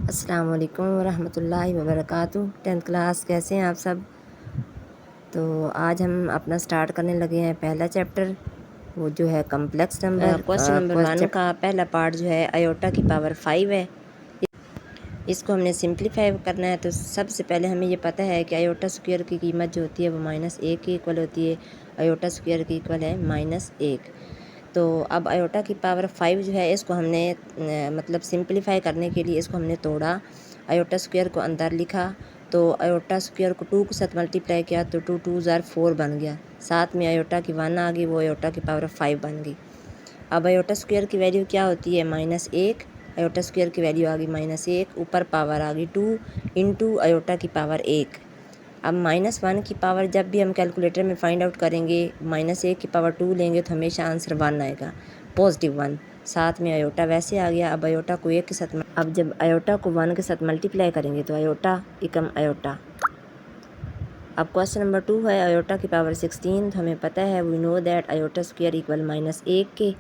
अस्सलाम वालेकुम रहमतुल्लाहि व बरकातुहू। 10th क्लास कैसे हैं आप सब। तो आज हम अपना स्टार्ट करने लगे हैं पहला चैप्टर, वो जो है कम्प्लेक्स नंबर। क्वेश्चन नंबर 1 का पहला पार्ट जो है आयोटा की पावर 5 है। इसको हमने सिंप्लीफाई करना है। तो सबसे पहले हमें ये पता है कि आयोटा स्क्वायर की कीमत जो होती है वो -1 के इक्वल होती है। आयोटा स्क्वायर की इक्वल है -1। तो अब आयोटा की पावर 5 जो है इसको हमने मतलब सिंप्लीफाई करने के लिए इसको हमने तोड़ा। आयोटा स्क्वायर को अंदर लिखा, तो आयोटा स्क्वायर को 2 के साथ मल्टीप्लाई किया तो 2 2 ज़ार 4 बन गया। साथ में आयोटा की 1 आ गई, वो आयोटा की पावर 5 बन गई। अब आयोटा स्क्वायर की वैल्यू क्या होती है -1। आयोटा स्क्वायर की वैल्यू आ गई -1, ऊपर पावर आ गई 2 इंटू आयोटा की पावर 1। अब -1 की पावर जब भी हम कैलकुलेटर में फाइंड आउट करेंगे, -1 की पावर 2 लेंगे तो हमेशा आंसर 1 आएगा, पॉजिटिव 1। साथ में आयोटा वैसे आ गया। अब आयोटा को 1 के साथ अब जब आयोटा को 1 के साथ मल्टीप्लाई करेंगे तो आयोटा इकम आयोटा। अब क्वेश्चन नंबर 2 है आयोटा की पावर 16। तो हमें पता है we know that iota square equal -1 के।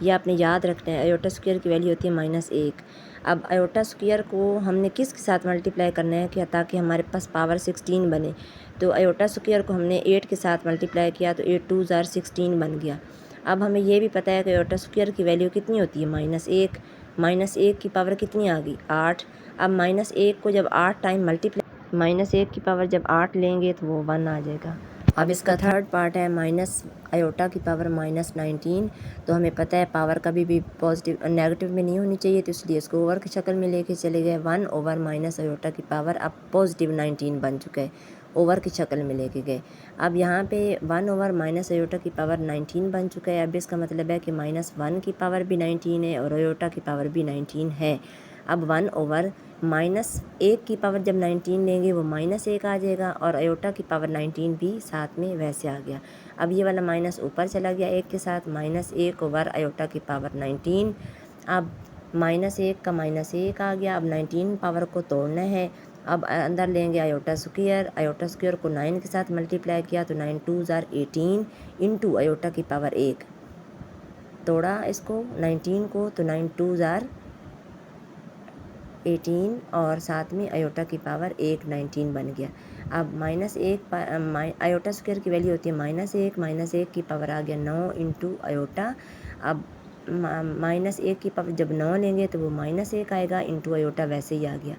ये आपने याद रखना है, आयोटा स्क्वायर की वैल्यू होती है -1। अब आयोटा स्क्वायर को हमने किसके साथ मल्टीप्लाई करना है कि ताकि हमारे पास पावर 16 बने। तो आयोटा स्क्वायर को हमने 8 के साथ मल्टीप्लाई किया तो 8 2 ज़ार 16 बन गया। अब हमें ये भी पता है कि आयोटा स्क्वायर की वैल्यू कितनी होती है -1। -1 की पावर कितनी आ गई 8। अब -1 को जब 8 टाइम मल्टीप्लाई -1 की पावर जब 8 लेंगे तो वो 1 आ जाएगा। अब इसका थर्ड पार्ट है माइनस आयोटा की पावर -19। तो हमें पता है पावर कभी भी पॉजिटिव नेगेटिव में नहीं होनी चाहिए, तो इसलिए इसको ओवर की शक्ल में लेके चले गए। 1 ओवर माइनस आयोटा की पावर अब पॉजिटिव 19 बन चुका है, ओवर की शक्ल में लेके गए। अब यहाँ पे 1 ओवर माइनस आयोटा की पावर 19 बन चुका है। अब इसका मतलब है कि -1 की पावर भी 19 है और आयोटा की पावर भी 19 है। अब 1 ओवर -1 की पावर जब 19 लेंगे वो -1 आ जाएगा और आयोटा की पावर 19 भी साथ में वैसे आ गया। अब ये वाला माइनस ऊपर चला गया 1 के साथ, -1 ओवर आयोटा की पावर 19। अब -1 का -1 आ गया। अब 19 पावर को तोड़ना है। अब अंदर लेंगे आयोटा स्क्वायर को 9 के साथ मल्टीप्लाई किया तो 9 2 ज़ार 18 इंटू आयोटा की पावर 1। तोड़ा इसको 19 को तो 9 2 ज़ार 18 और साथ में आयोटा की पावर 1 19 बन गया। अब -1 आयोटा स्क्वायर की वैल्यू होती है -1 की पावर आ गया 9 इंटू आयोटा। अब -1 की पावर जब 9 लेंगे तो वो -1 आएगा इंटू आयोटा वैसे ही आ गया।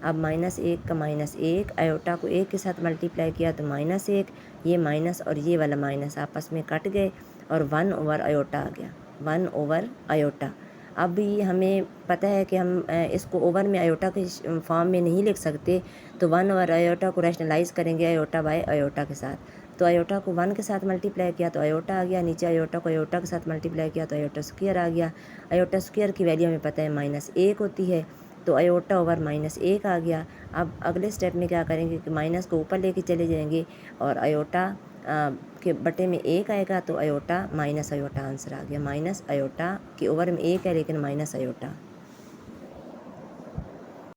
अब -1 का -1 आयोटा को 1 के साथ मल्टीप्लाई किया तो -1, ये माइनस और ये वाला माइनस आपस में कट गए और 1 ओवर आयोटा आ गया, 1 ओवर आयोटा। अभी हमें पता है कि हम इसको ओवर में आयोटा के फॉर्म में नहीं लिख सकते, तो 1 ओवर आयोटा को रैशनलाइज करेंगे आयोटा बाय आयोटा के साथ। तो आयोटा को 1 के साथ मल्टीप्लाई किया तो आयोटा आ गया, नीचे आयोटा को आयोटा के साथ मल्टीप्लाई किया तो आयोटा स्क्वायर आ गया। आयोटा स्क्वायर की वैल्यू हमें पता है -1 होती है, तो आयोटा ओवर -1 आ गया। अब अगले स्टेप में क्या करेंगे कि माइनस को ऊपर लेके चले जाएंगे और आयोटा के बटे में 1 आएगा तो आयोटा माइनस आयोटा आंसर आ गया। माइनस आयोटा के ओवर में 1 है लेकिन माइनस आयोटा।